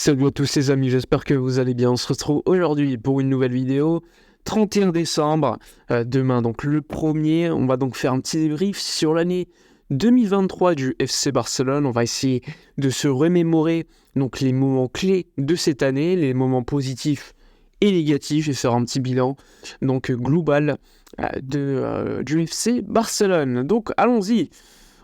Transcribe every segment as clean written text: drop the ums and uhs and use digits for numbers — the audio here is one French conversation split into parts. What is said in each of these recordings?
Salut à tous les amis, j'espère que vous allez bien. On se retrouve aujourd'hui pour une nouvelle vidéo. 31 décembre, demain donc le premier, on va donc faire un petit débrief sur l'année 2023 du FC Barcelone. On va essayer de se remémorer donc les moments clés de cette année, les moments positifs et négatifs, et faire un petit bilan donc global du FC Barcelone. Donc allons-y.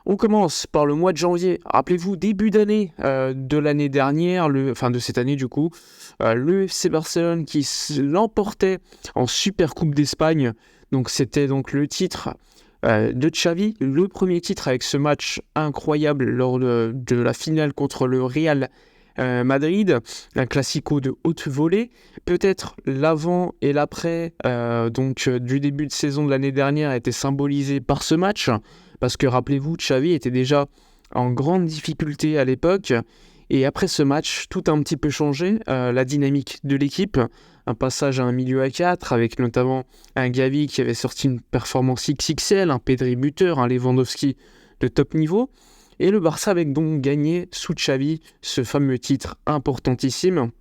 On commence par le mois de janvier. Rappelez-vous, début d'année de l'année dernière, de cette année du coup, le FC Barcelone qui l'emportait en Super Coupe d'Espagne. Donc c'était donc le titre de Xavi, le premier titre avec ce match incroyable lors de la finale contre le Real Madrid, un classico de haute volée. Peut-être l'avant et l'après du début de saison de l'année dernière a été symbolisé par ce match. Parce que rappelez-vous, Xavi était déjà en grande difficulté à l'époque. Et après ce match, tout a un petit peu changé. La dynamique de l'équipe, un passage à un milieu à 4, avec notamment un Gavi qui avait sorti une performance XXL, un Pedri buteur, un Lewandowski de top niveau. Et le Barça avait donc gagné sous Xavi ce fameux titre importantissime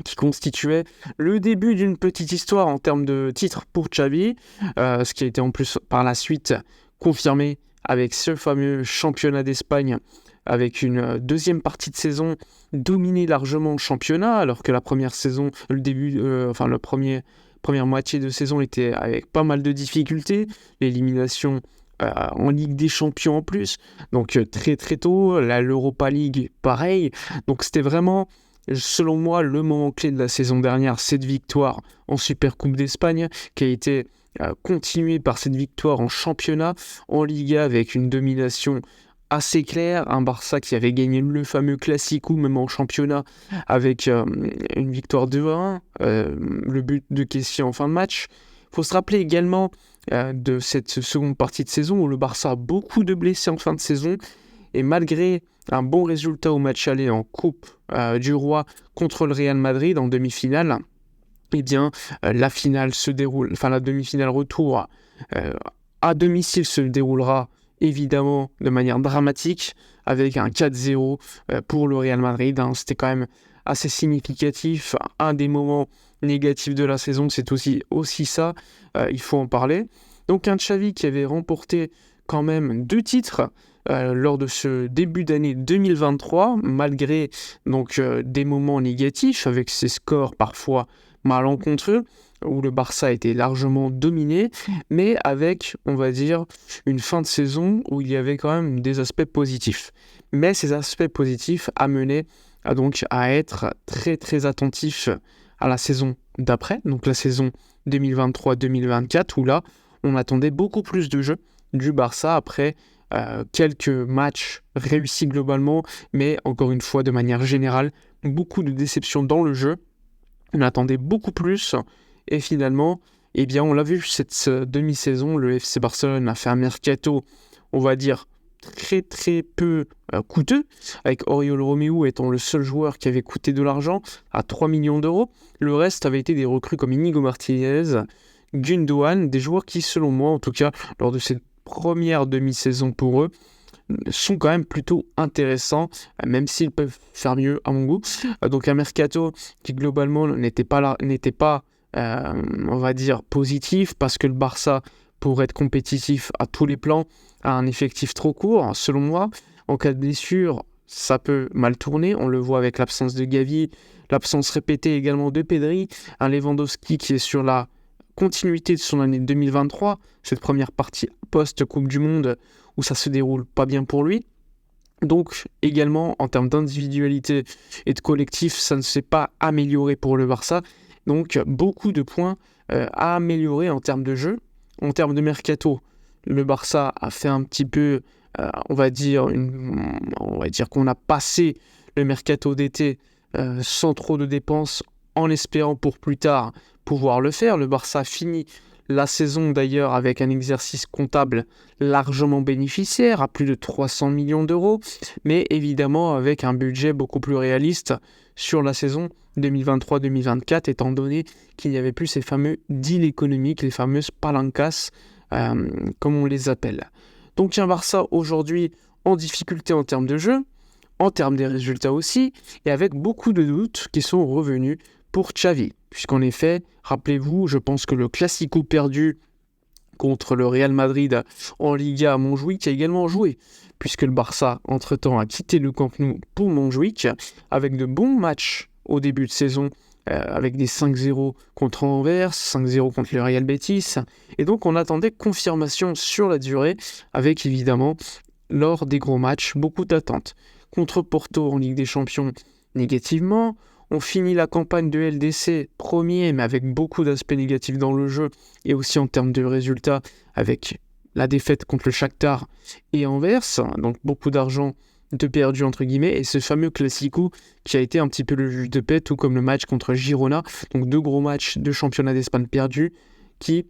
qui constituait le début d'une petite histoire en termes de titres pour Xavi, ce qui a été en plus par la suite confirmé avec ce fameux championnat d'Espagne, avec une deuxième partie de saison dominée largement le championnat, alors que la première saison, première moitié de saison était avec pas mal de difficultés, l'élimination en Ligue des Champions en plus, donc très très tôt, l'Europa League pareil, donc c'était vraiment, selon moi, le moment clé de la saison dernière, cette victoire en Super Coupe d'Espagne, qui a été continuée par cette victoire en championnat, en Liga, avec une domination assez claire, un Barça qui avait gagné le fameux Classico, même en championnat, avec une victoire 2-1, le but de Kessie en fin de match. Il faut se rappeler également de cette seconde partie de saison où le Barça a beaucoup de blessés en fin de saison, et malgré un bon résultat au match aller en Coupe du Roi contre le Real Madrid en demi-finale, eh bien, la demi-finale retour à domicile se déroulera évidemment de manière dramatique avec un 4-0 pour le Real Madrid. C'était quand même assez significatif. Un des moments négatifs de la saison, c'est aussi ça, il faut en parler. Donc un Xavi qui avait remporté quand même 2 titres lors de ce début d'année 2023, malgré des moments négatifs avec ses scores parfois malencontreux, où le Barça était largement dominé, mais avec, on va dire, une fin de saison où il y avait quand même des aspects positifs. Mais ces aspects positifs amenaient à être très très attentifs à la saison d'après, donc la saison 2023-2024, où là, on attendait beaucoup plus de jeux du Barça après quelques matchs réussis globalement, mais encore une fois, de manière générale, beaucoup de déceptions dans le jeu. On attendait beaucoup plus, et finalement, eh bien, on l'a vu cette demi-saison, le FC Barcelone a fait un mercato, on va dire, très très peu coûteux, avec Oriol Romeu étant le seul joueur qui avait coûté de l'argent, à 3 millions d'euros. Le reste avait été des recrues comme Inigo Martinez, Gundogan, des joueurs qui, selon moi, en tout cas, lors de cette première demi-saison pour eux, sont quand même plutôt intéressants, même s'ils peuvent faire mieux à mon goût. Donc un mercato qui globalement n'était pas, on va dire, positif, parce que le Barça, pour être compétitif à tous les plans, a un effectif trop court, selon moi. En cas de blessure, ça peut mal tourner, on le voit avec l'absence de Gavi, l'absence répétée également de Pedri, un Lewandowski qui est sur la continuité de son année 2023, cette première partie post-Coupe du Monde où ça se déroule pas bien pour lui. Donc également en termes d'individualité et de collectif, ça ne s'est pas amélioré pour le Barça. Donc beaucoup de points à améliorer en termes de jeu. En termes de mercato, le Barça a fait un petit peu, on va dire qu'on a passé le mercato d'été sans trop de dépenses, en espérant pour plus tard pouvoir le faire. Le Barça finit la saison d'ailleurs avec un exercice comptable largement bénéficiaire, à plus de 300 millions d'euros, mais évidemment avec un budget beaucoup plus réaliste sur la saison 2023-2024, étant donné qu'il n'y avait plus ces fameux deals économiques, les fameuses palancas, comme on les appelle. Donc un Barça aujourd'hui en difficulté en termes de jeu, en termes des résultats aussi, et avec beaucoup de doutes qui sont revenus pour Xavi. Puisqu'en effet, rappelez-vous, je pense que le Classico perdu contre le Real Madrid en Liga à Montjuïc a également joué, puisque le Barça, entre-temps, a quitté le Camp Nou pour Montjuïc, avec de bons matchs au début de saison, avec des 5-0 contre Anvers, 5-0 contre le Real Betis, et donc on attendait confirmation sur la durée, avec évidemment, lors des gros matchs, beaucoup d'attentes. Contre Porto en Ligue des Champions, négativement. On finit la campagne de LDC premier, mais avec beaucoup d'aspects négatifs dans le jeu, et aussi en termes de résultats, avec la défaite contre le Shakhtar et Anvers, donc beaucoup d'argent de perdu entre guillemets, et ce fameux Classico qui a été un petit peu le juge de paix, tout comme le match contre Girona, donc 2 gros matchs de championnat d'Espagne perdus, qui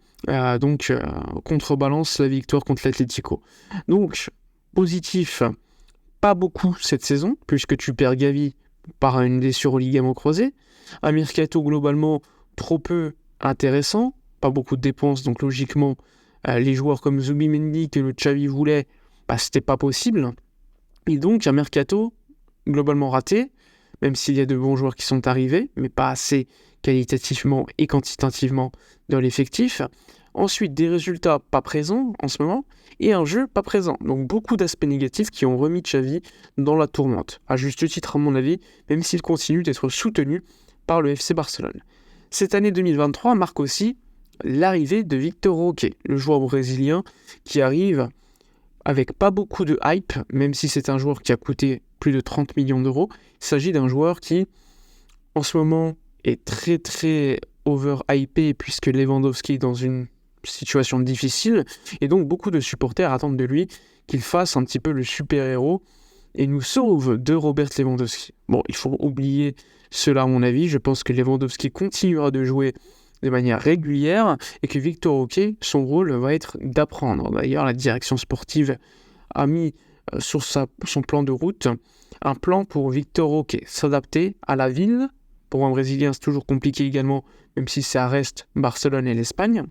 contrebalance la victoire contre l'Atlético. Donc, positif, pas beaucoup cette saison, puisque tu perds Gavi par une blessure au ligament croisé. Un mercato globalement trop peu intéressant, pas beaucoup de dépenses, donc logiquement, les joueurs comme Zubimendi que le Xavi voulait, c'était pas possible. Et donc un mercato globalement raté, même s'il y a de bons joueurs qui sont arrivés, mais pas assez qualitativement et quantitativement dans l'effectif. Ensuite, des résultats pas présents en ce moment, et un jeu pas présent. Donc beaucoup d'aspects négatifs qui ont remis Xavi dans la tourmente, à juste titre à mon avis, même s'il continue d'être soutenu par le FC Barcelone. Cette année 2023 marque aussi l'arrivée de Victor Roque, le joueur brésilien qui arrive avec pas beaucoup de hype, même si c'est un joueur qui a coûté plus de 30 millions d'euros. Il s'agit d'un joueur qui, en ce moment, est très très over-hypé, puisque Lewandowski est dans une situation difficile, et donc beaucoup de supporters attendent de lui qu'il fasse un petit peu le super-héros et nous sauve de Robert Lewandowski. Bon, il faut oublier cela à mon avis, je pense que Lewandowski continuera de jouer de manière régulière et que Victor Roque, son rôle va être d'apprendre. D'ailleurs, la direction sportive a mis sur son plan de route un plan pour Victor Roque, s'adapter à la ville. Pour un Brésilien, c'est toujours compliqué également, même si ça reste Barcelone et l'Espagne.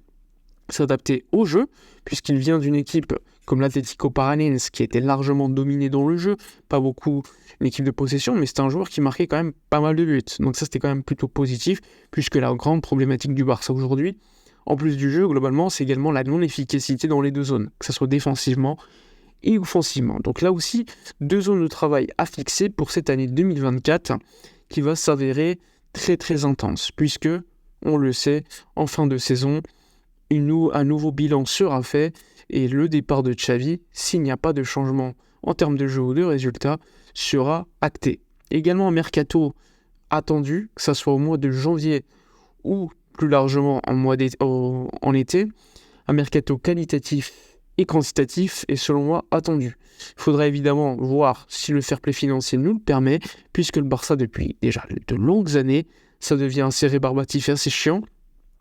S'adapter au jeu, puisqu'il vient d'une équipe comme l'Atlético Paranaense qui était largement dominée dans le jeu, pas beaucoup une équipe de possession, mais c'est un joueur qui marquait quand même pas mal de buts. Donc ça c'était quand même plutôt positif, puisque la grande problématique du Barça aujourd'hui, en plus du jeu, globalement, c'est également la non-efficacité dans les 2 zones, que ce soit défensivement et offensivement. Donc là aussi, 2 zones de travail à fixer pour cette année 2024, qui va s'avérer très très intense, puisque, on le sait, en fin de saison, un nouveau bilan sera fait et le départ de Xavi, s'il n'y a pas de changement en termes de jeu ou de résultats, sera acté. Également un mercato attendu, que ce soit au mois de janvier ou plus largement en été, un mercato qualitatif et quantitatif est selon moi attendu. Il faudra évidemment voir si le fair play financier nous le permet, puisque le Barça depuis déjà de longues années, ça devient assez rébarbatif et assez chiant,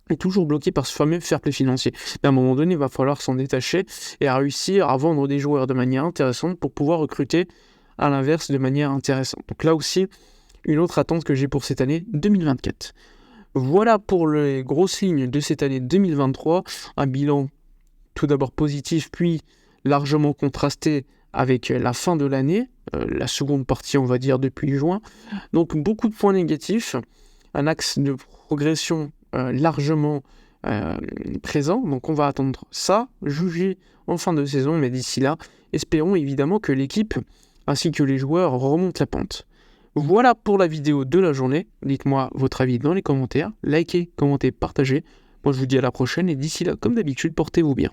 est toujours bloqué par ce fameux fair play financier. Mais à un moment donné, il va falloir s'en détacher et à réussir à vendre des joueurs de manière intéressante pour pouvoir recruter à l'inverse de manière intéressante. Donc là aussi, une autre attente que j'ai pour cette année 2024. Voilà pour les grosses lignes de cette année 2023. Un bilan tout d'abord positif, puis largement contrasté avec la fin de l'année, la seconde partie, on va dire, depuis juin. Donc beaucoup de points négatifs, un axe de progression largement présent, donc on va attendre ça, juger en fin de saison, mais d'ici là, espérons évidemment que l'équipe ainsi que les joueurs remontent la pente. Voilà pour la vidéo de la journée, dites-moi votre avis dans les commentaires, likez, commentez, partagez, moi je vous dis à la prochaine et d'ici là, comme d'habitude, portez-vous bien.